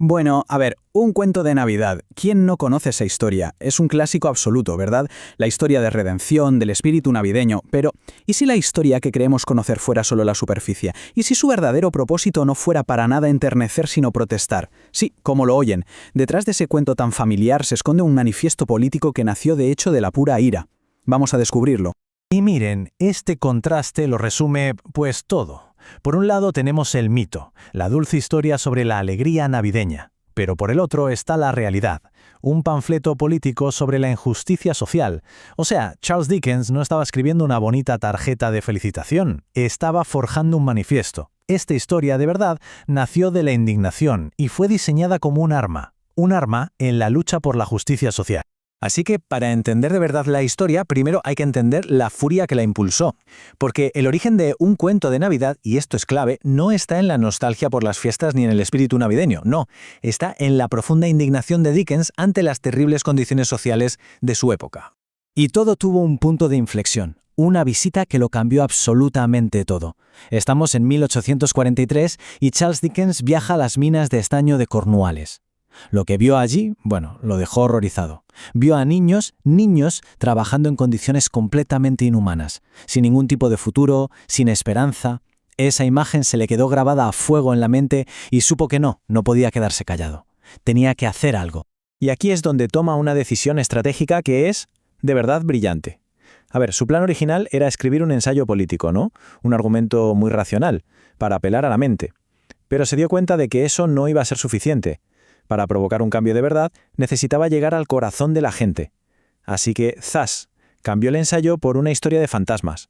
Bueno, a ver, un cuento de Navidad. ¿Quién no conoce esa historia? Es un clásico absoluto, ¿verdad? La historia de redención, del espíritu navideño. Pero, ¿y si la historia que creemos conocer fuera solo la superficie? ¿Y si su verdadero propósito no fuera para nada enternecer sino protestar? Sí, como lo oyen. Detrás de ese cuento tan familiar se esconde un manifiesto político que nació de hecho de la pura ira. Vamos a descubrirlo. Y miren, este contraste lo resume, pues todo. Por un lado tenemos el mito, la dulce historia sobre la alegría navideña. Pero por el otro está la realidad, un panfleto político sobre la injusticia social. O sea, Charles Dickens no estaba escribiendo una bonita tarjeta de felicitación, estaba forjando un manifiesto. Esta historia, de verdad, nació de la indignación y fue diseñada como un arma en la lucha por la justicia social. Así que, para entender de verdad la historia, primero hay que entender la furia que la impulsó. Porque el origen de un cuento de Navidad, y esto es clave, no está en la nostalgia por las fiestas ni en el espíritu navideño, no. Está en la profunda indignación de Dickens ante las terribles condiciones sociales de su época. Y todo tuvo un punto de inflexión. Una visita que lo cambió absolutamente todo. Estamos en 1843 y Charles Dickens viaja a las minas de estaño de Cornualles. Lo que vio allí, bueno, lo dejó horrorizado. Vio a niños trabajando en condiciones completamente inhumanas, sin ningún tipo de futuro, sin esperanza. Esa imagen se le quedó grabada a fuego en la mente y supo que no podía quedarse callado. Tenía que hacer algo. Y aquí es donde toma una decisión estratégica que es, de verdad, brillante. A ver, su plan original era escribir un ensayo político, ¿no? Un argumento muy racional, para apelar a la mente. Pero se dio cuenta de que eso no iba a ser suficiente. Para provocar un cambio de verdad, necesitaba llegar al corazón de la gente. Así que, ¡zas!, cambió el ensayo por una historia de fantasmas.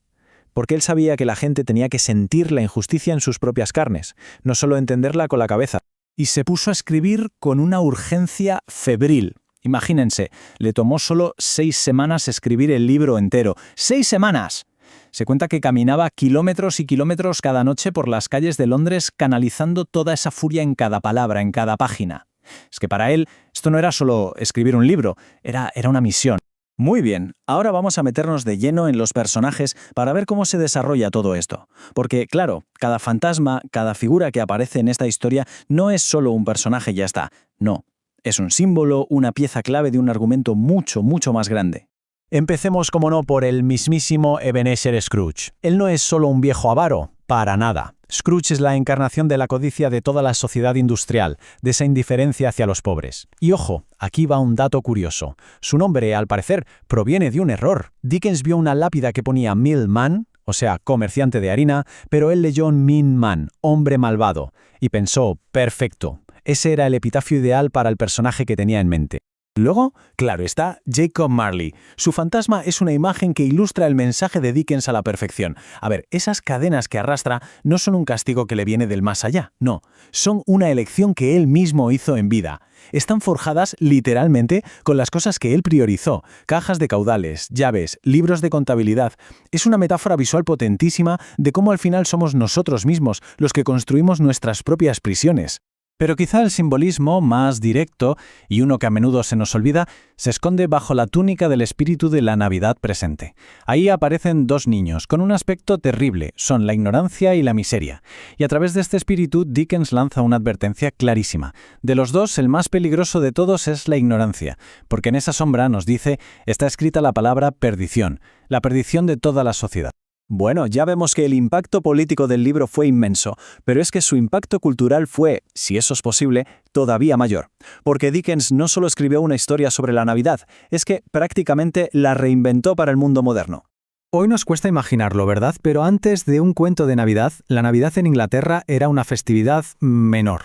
Porque él sabía que la gente tenía que sentir la injusticia en sus propias carnes, no solo entenderla con la cabeza. Y se puso a escribir con una urgencia febril. Imagínense, le tomó solo 6 semanas escribir el libro entero. ¡6 semanas! Se cuenta que caminaba kilómetros y kilómetros cada noche por las calles de Londres canalizando toda esa furia en cada palabra, en cada página. Es que para él esto no era solo escribir un libro, era una misión. Muy bien, ahora vamos a meternos de lleno en los personajes para ver cómo se desarrolla todo esto. Porque, claro, cada fantasma, cada figura que aparece en esta historia no es solo un personaje y ya está. No, es un símbolo, una pieza clave de un argumento mucho, mucho más grande. Empecemos, como no, por el mismísimo Ebenezer Scrooge. Él no es solo un viejo avaro, para nada. Scrooge es la encarnación de la codicia de toda la sociedad industrial, de esa indiferencia hacia los pobres. Y ojo, aquí va un dato curioso. Su nombre, al parecer, proviene de un error. Dickens vio una lápida que ponía Millman, o sea, comerciante de harina, pero él leyó Mean Man, hombre malvado, y pensó, perfecto, ese era el epitafio ideal para el personaje que tenía en mente. Luego, claro está, Jacob Marley. Su fantasma es una imagen que ilustra el mensaje de Dickens a la perfección. A ver, esas cadenas que arrastra no son un castigo que le viene del más allá, no. Son una elección que él mismo hizo en vida. Están forjadas literalmente con las cosas que él priorizó. Cajas de caudales, llaves, libros de contabilidad. Es una metáfora visual potentísima de cómo al final somos nosotros mismos los que construimos nuestras propias prisiones. Pero quizá el simbolismo más directo, y uno que a menudo se nos olvida, se esconde bajo la túnica del espíritu de la Navidad presente. Ahí aparecen 2 niños, con un aspecto terrible, son la ignorancia y la miseria. Y a través de este espíritu, Dickens lanza una advertencia clarísima. De los 2, el más peligroso de todos es la ignorancia, porque en esa sombra, nos dice, está escrita la palabra perdición, la perdición de toda la sociedad. Bueno, ya vemos que el impacto político del libro fue inmenso, pero es que su impacto cultural fue, si eso es posible, todavía mayor. Porque Dickens no solo escribió una historia sobre la Navidad, es que prácticamente la reinventó para el mundo moderno. Hoy nos cuesta imaginarlo, ¿verdad? Pero antes de un cuento de Navidad, la Navidad en Inglaterra era una festividad menor,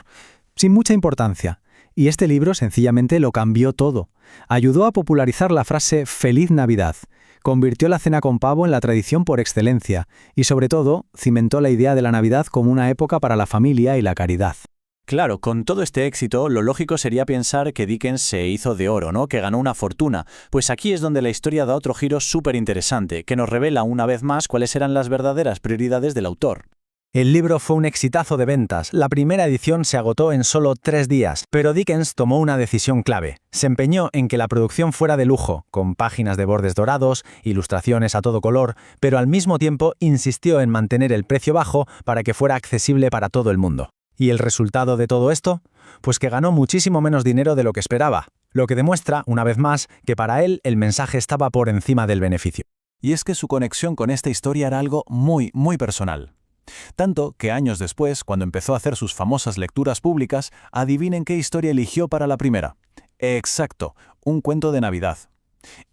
sin mucha importancia. Y este libro sencillamente lo cambió todo. Ayudó a popularizar la frase «Feliz Navidad». Convirtió la cena con pavo en la tradición por excelencia y, sobre todo, cimentó la idea de la Navidad como una época para la familia y la caridad. Claro, con todo este éxito, lo lógico sería pensar que Dickens se hizo de oro, ¿no? Que ganó una fortuna. Pues aquí es donde la historia da otro giro súper interesante, que nos revela una vez más cuáles eran las verdaderas prioridades del autor. El libro fue un exitazo de ventas. La primera edición se agotó en solo 3 días, pero Dickens tomó una decisión clave. Se empeñó en que la producción fuera de lujo, con páginas de bordes dorados, ilustraciones a todo color, pero al mismo tiempo insistió en mantener el precio bajo para que fuera accesible para todo el mundo. ¿Y el resultado de todo esto? Pues que ganó muchísimo menos dinero de lo que esperaba, lo que demuestra, una vez más, que para él el mensaje estaba por encima del beneficio. Y es que su conexión con esta historia era algo muy, muy personal. Tanto que años después, cuando empezó a hacer sus famosas lecturas públicas, adivinen qué historia eligió para la primera. Exacto, un cuento de Navidad.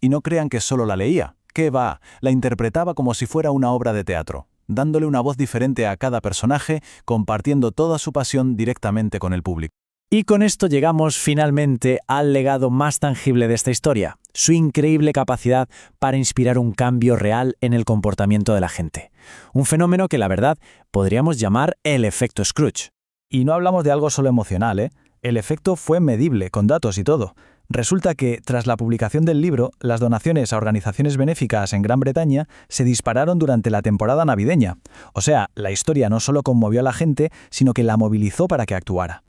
Y no crean que solo la leía, ¡qué va!, la interpretaba como si fuera una obra de teatro, dándole una voz diferente a cada personaje, compartiendo toda su pasión directamente con el público. Y con esto llegamos finalmente al legado más tangible de esta historia, su increíble capacidad para inspirar un cambio real en el comportamiento de la gente. Un fenómeno que, la verdad, podríamos llamar el efecto Scrooge. Y no hablamos de algo solo emocional, ¿eh? El efecto fue medible, con datos y todo. Resulta que, tras la publicación del libro, las donaciones a organizaciones benéficas en Gran Bretaña se dispararon durante la temporada navideña. O sea, la historia no solo conmovió a la gente, sino que la movilizó para que actuara.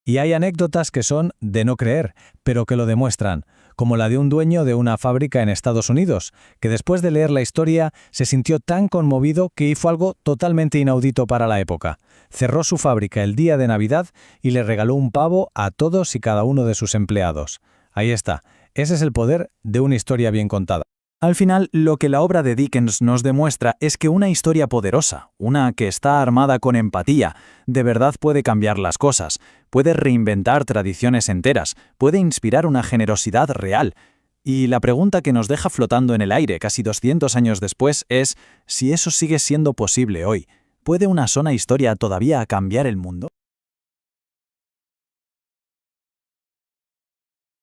Y hay anécdotas que son de no creer, pero que lo demuestran, como la de un dueño de una fábrica en Estados Unidos, que después de leer la historia se sintió tan conmovido que hizo algo totalmente inaudito para la época. Cerró su fábrica el día de Navidad y le regaló un pavo a todos y cada uno de sus empleados. Ahí está, ese es el poder de una historia bien contada. Al final, lo que la obra de Dickens nos demuestra es que una historia poderosa, una que está armada con empatía, de verdad puede cambiar las cosas, puede reinventar tradiciones enteras, puede inspirar una generosidad real. Y la pregunta que nos deja flotando en el aire casi 200 años después es si eso sigue siendo posible hoy. ¿Puede una sola historia todavía cambiar el mundo?